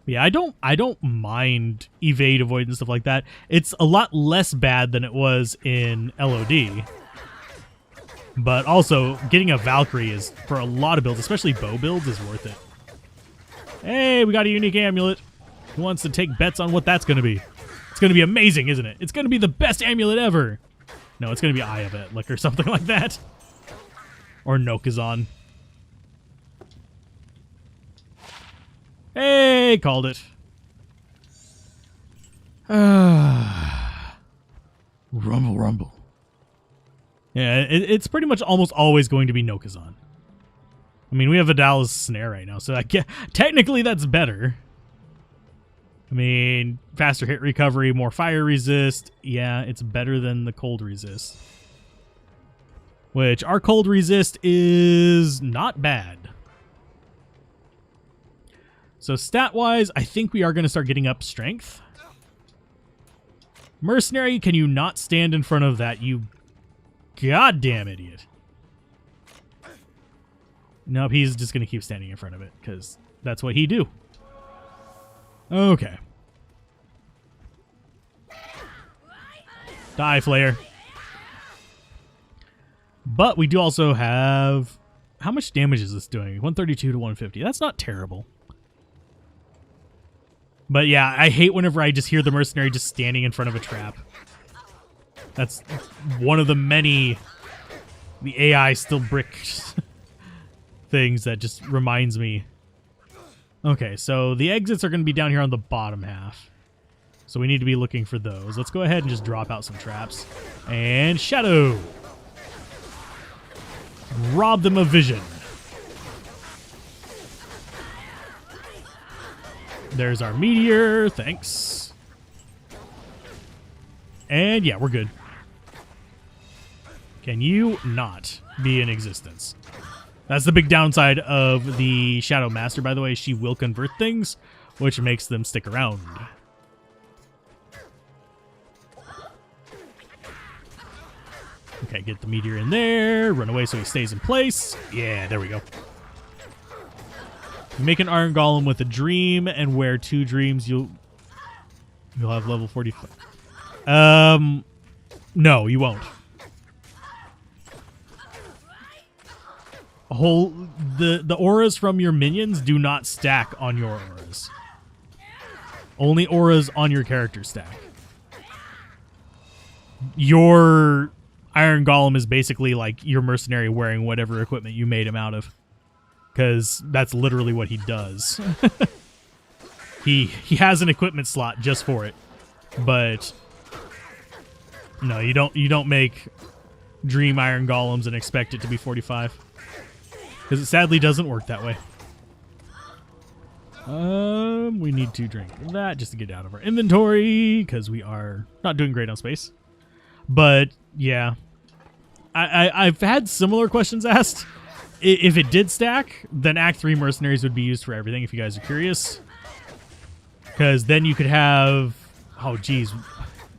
Yeah, I don't mind evade, avoid, and stuff like that. It's a lot less bad than it was in LOD. But also, getting a Valkyrie is, for a lot of builds, especially bow builds, is worth it. Hey, we got a unique amulet. Who wants to take bets on what that's going to be? It's going to be amazing, isn't it? It's going to be the best amulet ever. No, it's going to be Eye of Etlik or something like that. Or Nokazan. Hey, called it. Rumble, rumble. Yeah, it's pretty much almost always going to be Nokazan. I mean, we have Vidal's Snare right now, so technically that's better. I mean, faster hit recovery, more fire resist. Yeah, it's better than the cold resist. Which, our cold resist is not bad. So stat-wise, I think we are going to start getting up strength. Mercenary, can you not stand in front of that, you goddamn idiot? Nope, he's just going to keep standing in front of it, because that's what he do. Okay. Die, Flare. But we do also have... How much damage is this doing? 132 to 150. That's not terrible. But yeah, I hate whenever I just hear the mercenary just standing in front of a trap. That's one of the many... The AI still bricks things that just reminds me. Okay, so the exits are going to be down here on the bottom half. So we need to be looking for those. Let's go ahead and just drop out some traps. And Shadow! Rob them of vision. There's our meteor. Thanks. And yeah, we're good. Can you not be in existence? That's the big downside of the Shadow Master, by the way. She will convert things, which makes them stick around. Okay, get the meteor in there. Run away so he stays in place. Yeah, there we go. You make an Iron Golem with a dream and wear 2 dreams. You'll have level 45. No, you won't. The auras from your minions do not stack on your auras. Only auras on your character stack. Your Iron Golem is basically like your mercenary wearing whatever equipment you made him out of. Because that's literally what he does. He has an equipment slot just for it. But no, you don't make Dream Iron Golems and expect it to be 45. Because it sadly doesn't work that way. We need to drink that just to get out of our inventory, because we are not doing great on space. But yeah, I've had similar questions asked. If it did stack, then Act 3 Mercenaries would be used for everything, if you guys are curious. Because then you could have... Oh, geez.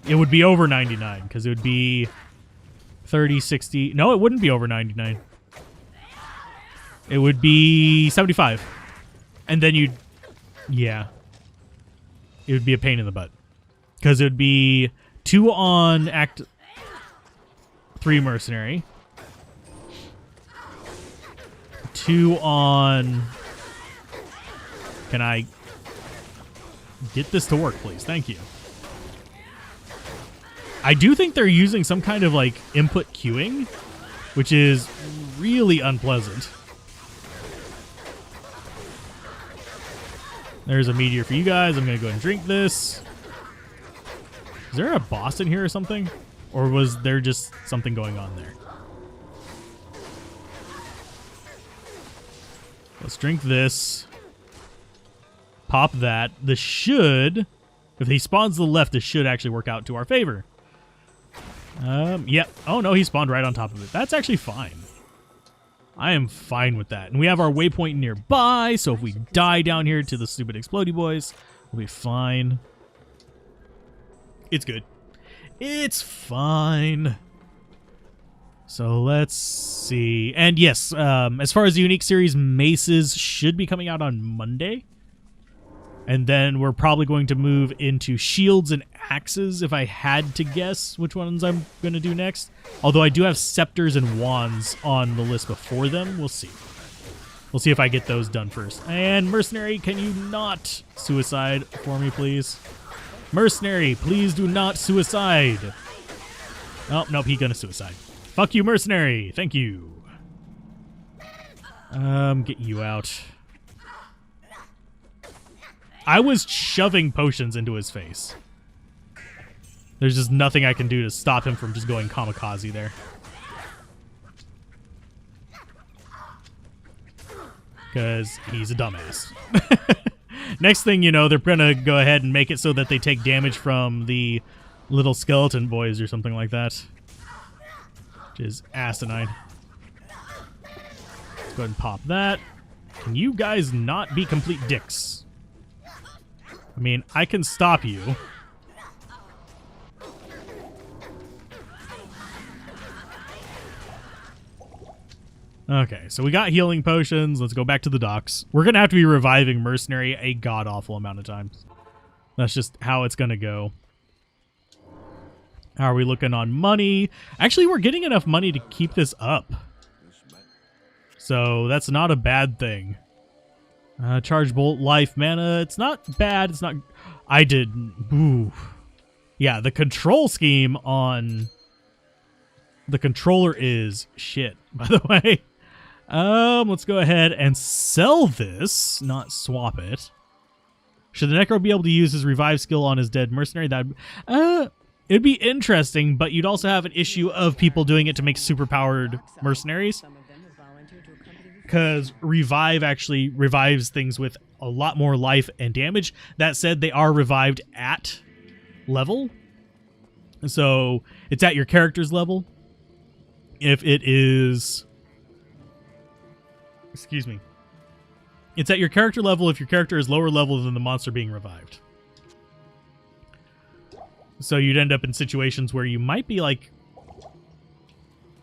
It would be over 99, because it would be 30, 60... No, it wouldn't be over 99. It would be 75. And then you'd... Yeah. It would be a pain in the butt. Because it would be 2 on Act 3 Mercenary. 2 on... Can I get this to work, please? Thank you. I do think they're using some kind of, like, input queuing, which is really unpleasant. There's a meteor for you guys. I'm going to go ahead and drink this. Is there a boss in here or something? Or was there just something going on there? Let's drink this. Pop that. This should... If he spawns to the left, this should actually work out to our favor. Yep. Oh, no, he spawned right on top of it. That's actually fine. I am fine with that. And we have our waypoint nearby, so if we die down here to the stupid explodey boys, we'll be fine. It's good. It's fine. So let's see. And yes, as far as the Unique Series, Maces should be coming out on Monday. And then we're probably going to move into shields and axes if I had to guess which ones I'm going to do next. Although I do have scepters and wands on the list before them. We'll see. We'll see if I get those done first. And Mercenary, can you not suicide for me, please? Mercenary, please do not suicide. Oh, nope, he gonna suicide. Fuck you, Mercenary. Thank you. Get you out. I was shoving potions into his face. There's just nothing I can do to stop him from just going kamikaze there. Because he's a dumbass. Next thing you know, they're going to go ahead and make it so that they take damage from the little skeleton boys or something like that. Which is asinine. Let's go ahead and pop that. Can you guys not be complete dicks? I mean, I can stop you. Okay, so we got healing potions. Let's go back to the docks. We're going to have to be reviving Mercenary a god-awful amount of times. That's just how it's going to go. How are we looking on money? Actually, we're getting enough money to keep this up. So that's not a bad thing. Charge bolt, life, mana. It's not bad. It's not... I did... Ooh. Yeah, the control scheme on... The controller is shit, by the way. Let's go ahead and sell this, not swap it. Should the Necro be able to use his revive skill on his dead mercenary? It'd be interesting, but you'd also have an issue of people doing it to make super-powered mercenaries. Because revive actually revives things with a lot more life and damage. That said, they are revived at level. So it's at your character's level. If it is... Excuse me. It's at your character level if your character is lower level than the monster being revived. So you'd end up in situations where you might be like...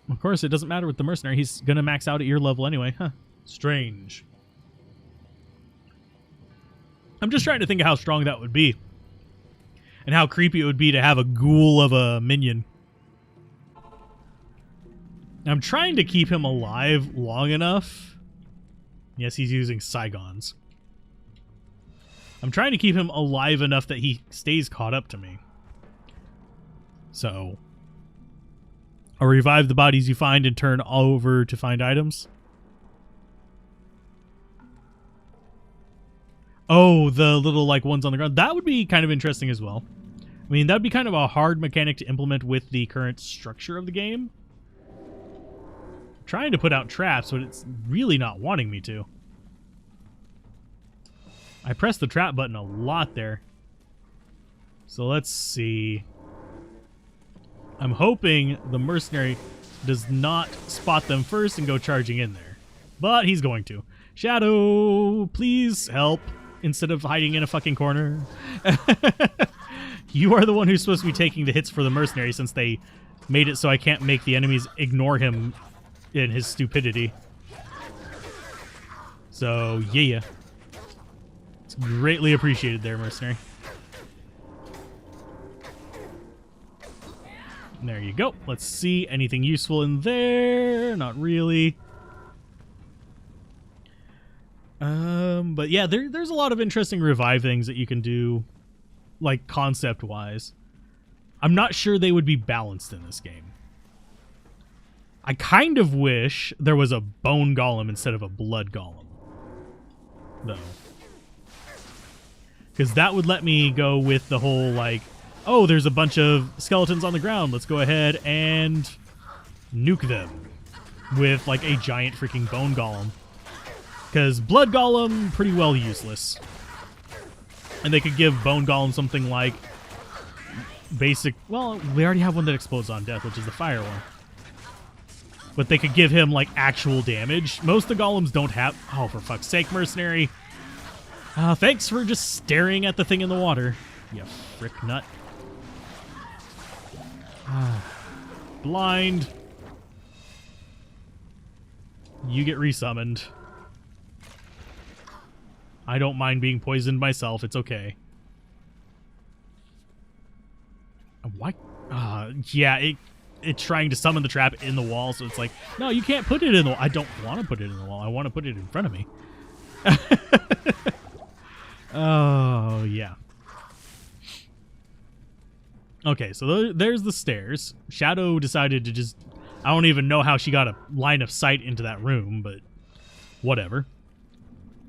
Of course, it doesn't matter with the mercenary. He's going to max out at your level anyway. Huh. Strange. I'm just trying to think of how strong that would be. And how creepy it would be to have a ghoul of a minion. I'm trying to keep him alive long enough. Yes, he's using Saigons. I'm trying to keep him alive enough that he stays caught up to me. So... Or revive the bodies you find and turn over to find items. Oh, the little like ones on the ground. That would be kind of interesting as well. I mean, that would be kind of a hard mechanic to implement with the current structure of the game. I'm trying to put out traps, but it's really not wanting me to. I pressed the trap button a lot there. So let's see. I'm hoping the mercenary does not spot them first and go charging in there. But he's going to. Shadow, please help instead of hiding in a fucking corner. You are the one who's supposed to be taking the hits for the mercenary since they made it so I can't make the enemies ignore him in his stupidity. So, yeah. It's greatly appreciated there, mercenary. There you go. Let's see. Anything useful in there? Not really. But yeah, there's a lot of interesting revive things that you can do, like concept-wise. I'm not sure they would be balanced in this game. I kind of wish there was a bone golem instead of a blood golem, though. Because that would let me go with the whole, like, oh, there's a bunch of skeletons on the ground. Let's go ahead and nuke them with, like, a giant freaking bone golem. Because blood golem, pretty well useless. And they could give bone golem something like basic... Well, we already have one that explodes on death, which is the fire one. But they could give him, like, actual damage. Most of the golems don't have... Oh, for fuck's sake, mercenary. Thanks for just staring at the thing in the water. You frick nut. Blind. You get resummoned. I don't mind being poisoned myself. It's okay. Why? Yeah, it's trying to summon the trap in the wall, so it's like, no, you can't put it in the wall. I don't want to put it in the wall. I want to put it in front of me. Oh, yeah. Okay, so there's the stairs. Shadow decided to just... I don't even know how she got a line of sight into that room, but whatever.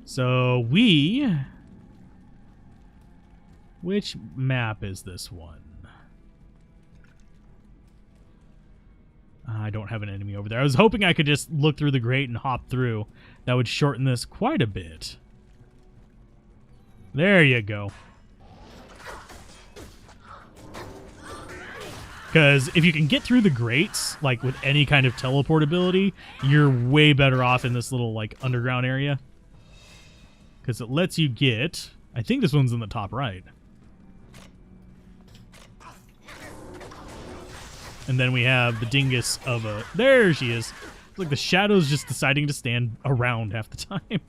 So which map is this one? I don't have an enemy over there. I was hoping I could just look through the grate and hop through. That would shorten this quite a bit. There you go. Because if you can get through the grates, like with any kind of teleportability, you're way better off in this little like underground area. Because it lets you get... I think this one's in the top right. And then we have the dingus of a... There she is. It's like the shadow's just deciding to stand around half the time.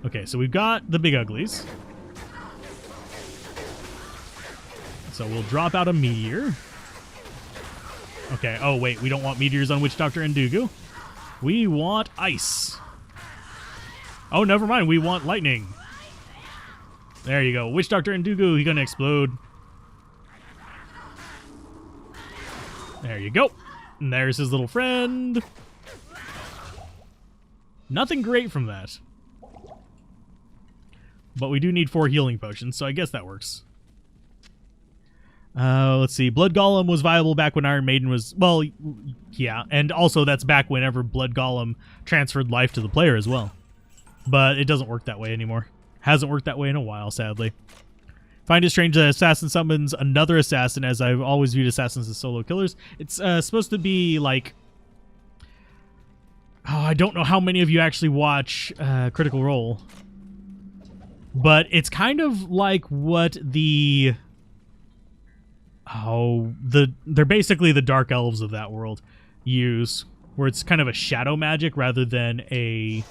Okay, so we've got the big uglies. So we'll drop out a meteor. Okay, oh wait, we don't want meteors on Witch Doctor and Dugu. We want ice. Oh, never mind, we want lightning. There you go. Witch Doctor and Dugu, he's gonna explode. There you go. And there's his little friend. Nothing great from that. But we do need 4 healing potions, so I guess that works. Let's see. Blood Golem was viable back when Iron Maiden was... Well, yeah. And also that's back whenever Blood Golem transferred life to the player as well. But it doesn't work that way anymore. Hasn't worked that way in a while, sadly. Find it strange that assassin summons another assassin, as I've always viewed assassins as solo killers. It's supposed to be like... Oh, I don't know how many of you actually watch Critical Role. But it's kind of like what the... they're basically the dark elves of that world use, where it's kind of a shadow magic rather than a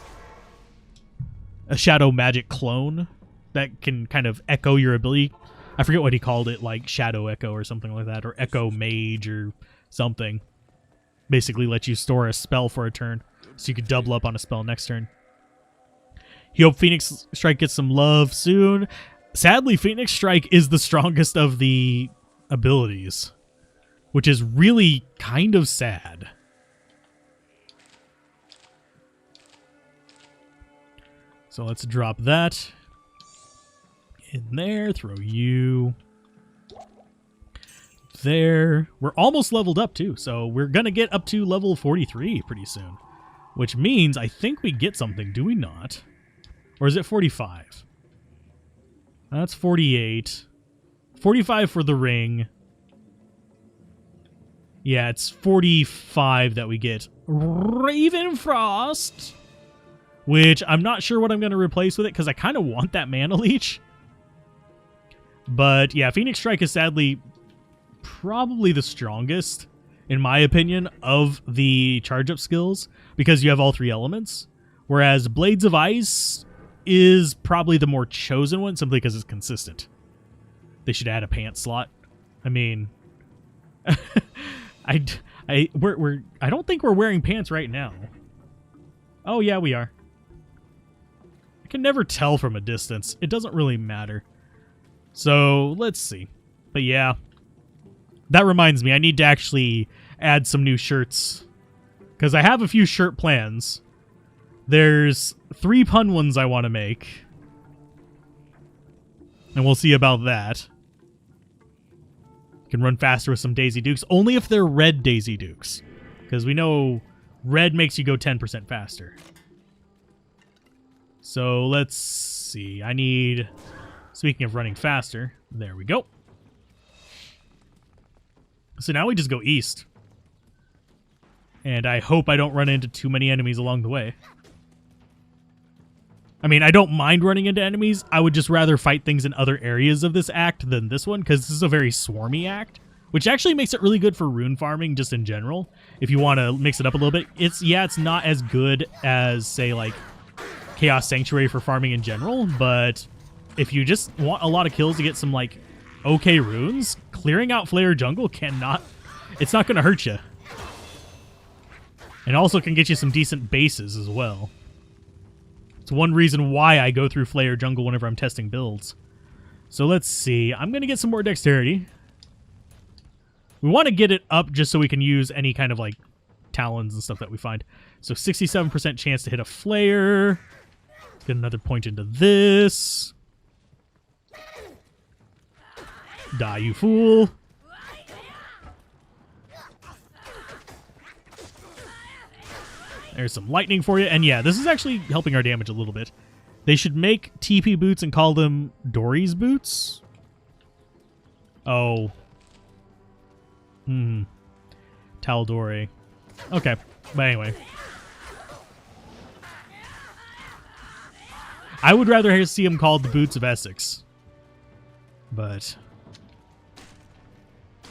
shadow magic clone that can kind of echo your ability. I forget what he called it, like shadow echo or something like that, or echo mage or something. Basically let you store a spell for a turn, so you could double up on a spell next turn. He hoped Phoenix Strike gets some love soon. Sadly, Phoenix Strike is the strongest of the abilities, which is really kind of sad. So let's drop that in there, throw you there. We're almost leveled up too, so we're gonna get up to level 43 pretty soon, which means I think we get something, do we not? Or is it 45? That's 48. 45 for the ring. Yeah, it's 45 that we get. Ravenfrost! Which I'm not sure what I'm going to replace with it, because I kind of want that mana leech. But yeah, Phoenix Strike is sadly probably the strongest, in my opinion, of the charge-up skills, because you have all 3 elements. Whereas Blades of Ice is probably the more chosen one, simply because it's consistent. They should add a pants slot. I mean, I don't think we're wearing pants right now. Oh yeah, we are. I can never tell from a distance. It doesn't really matter. So let's see. But yeah, that reminds me, I need to actually add some new shirts, because I have a few shirt plans. There's 3 pun ones I want to make, and we'll see about that. Can run faster with some Daisy Dukes, only if they're red Daisy Dukes, because we know red makes you go 10% faster. So let's see. I need, speaking of running faster, there we go. So now we just go east, and I hope I don't run into too many enemies along the way. I mean, I don't mind running into enemies. I would just rather fight things in other areas of this act than this one, because this is a very swarmy act, which actually makes it really good for rune farming just in general. If you want to mix it up a little bit, it's not as good as, say, like Chaos Sanctuary for farming in general, but if you just want a lot of kills to get some, like, okay runes, clearing out Flare Jungle it's not going to hurt you. And also can get you some decent bases as well. It's one reason why I go through Flare Jungle whenever I'm testing builds. So let's see. I'm going to get some more dexterity. We want to get it up just so we can use any kind of, like, talons and stuff that we find. So 67% chance to hit a flare. Get another point into this. Die, you fool. There's some lightning for you. And yeah, this is actually helping our damage a little bit. They should make TP boots and call them Dory's boots. Oh. Taldore. Okay. But anyway. I would rather see them called the Boots of Essex. But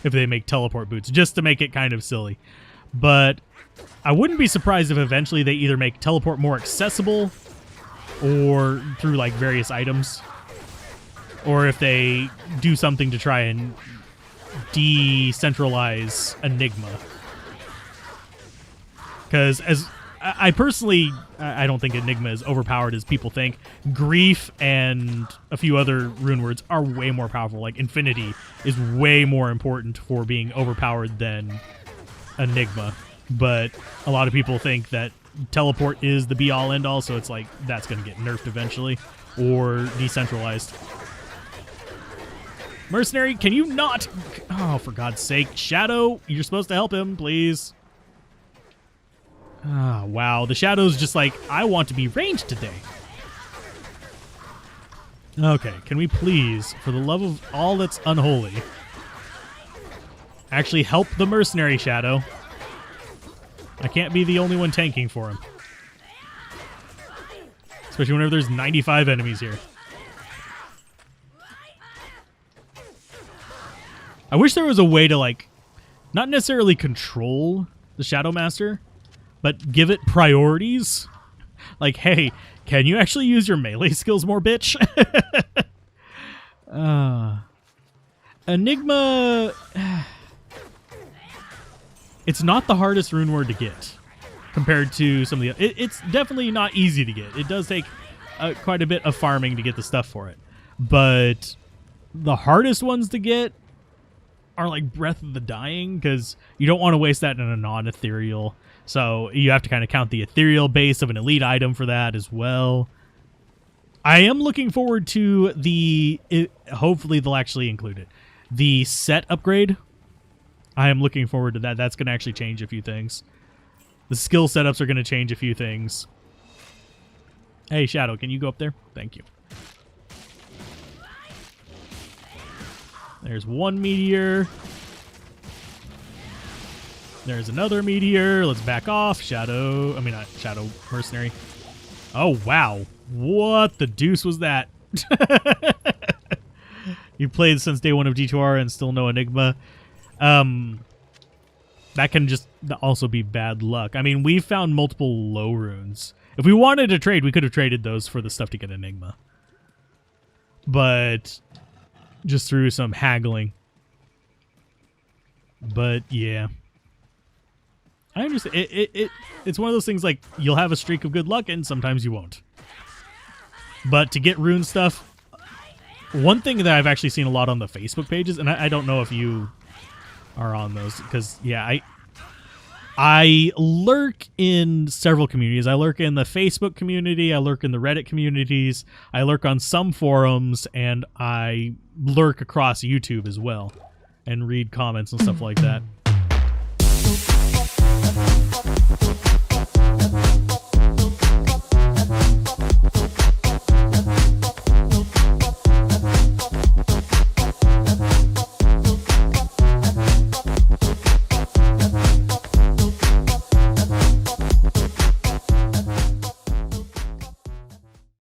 if they make teleport boots, just to make it kind of silly. But I wouldn't be surprised if eventually they either make teleport more accessible or through like various items, or if they do something to try and decentralize Enigma. Because as I personally, I don't think Enigma is overpowered as people think. Grief and a few other rune words are way more powerful. Like Infinity is way more important for being overpowered than Enigma. But a lot of people think that teleport is the be-all end-all, so it's like that's going to get nerfed eventually or decentralized. Mercenary, can you not? Oh, for God's sake. Shadow, you're supposed to help him, please. Ah, wow. The Shadow's just like, I want to be ranged today. Okay, can we please, for the love of all that's unholy, actually help the Mercenary Shadow? I can't be the only one tanking for him. Especially whenever there's 95 enemies here. I wish there was a way to, like, not necessarily control the Shadow Master, but give it priorities. Like, hey, can you actually use your melee skills more, bitch? Enigma... It's not the hardest rune word to get compared to some of the... It's definitely not easy to get. It does take quite a bit of farming to get the stuff for it. But the hardest ones to get are like Breath of the Dying, because you don't want to waste that in a non-ethereal. So you have to kind of count the ethereal base of an elite item for that as well. I am looking forward to hopefully they'll actually include it. The set upgrade. I am looking forward to that. That's going to actually change a few things. The skill setups are going to change a few things. Hey, Shadow, can you go up there? Thank you. There's one meteor. There's another meteor. Let's back off. Shadow. I mean, not Shadow. Mercenary. Oh, wow. What the deuce was that? You played since day one of D2R and still no Enigma. That can just also be bad luck. I mean, we've found multiple low runes. If we wanted to trade, we could have traded those for the stuff to get Enigma. But just through some haggling. But yeah. I understand. It's one of those things like you'll have a streak of good luck and sometimes you won't. But to get rune stuff, one thing that I've actually seen a lot on the Facebook pages, and I don't know if you are on those, because yeah, I lurk in several communities. I lurk in the Facebook community, I lurk in the Reddit communities, I lurk on some forums, and I lurk across YouTube as well and read comments and stuff like that.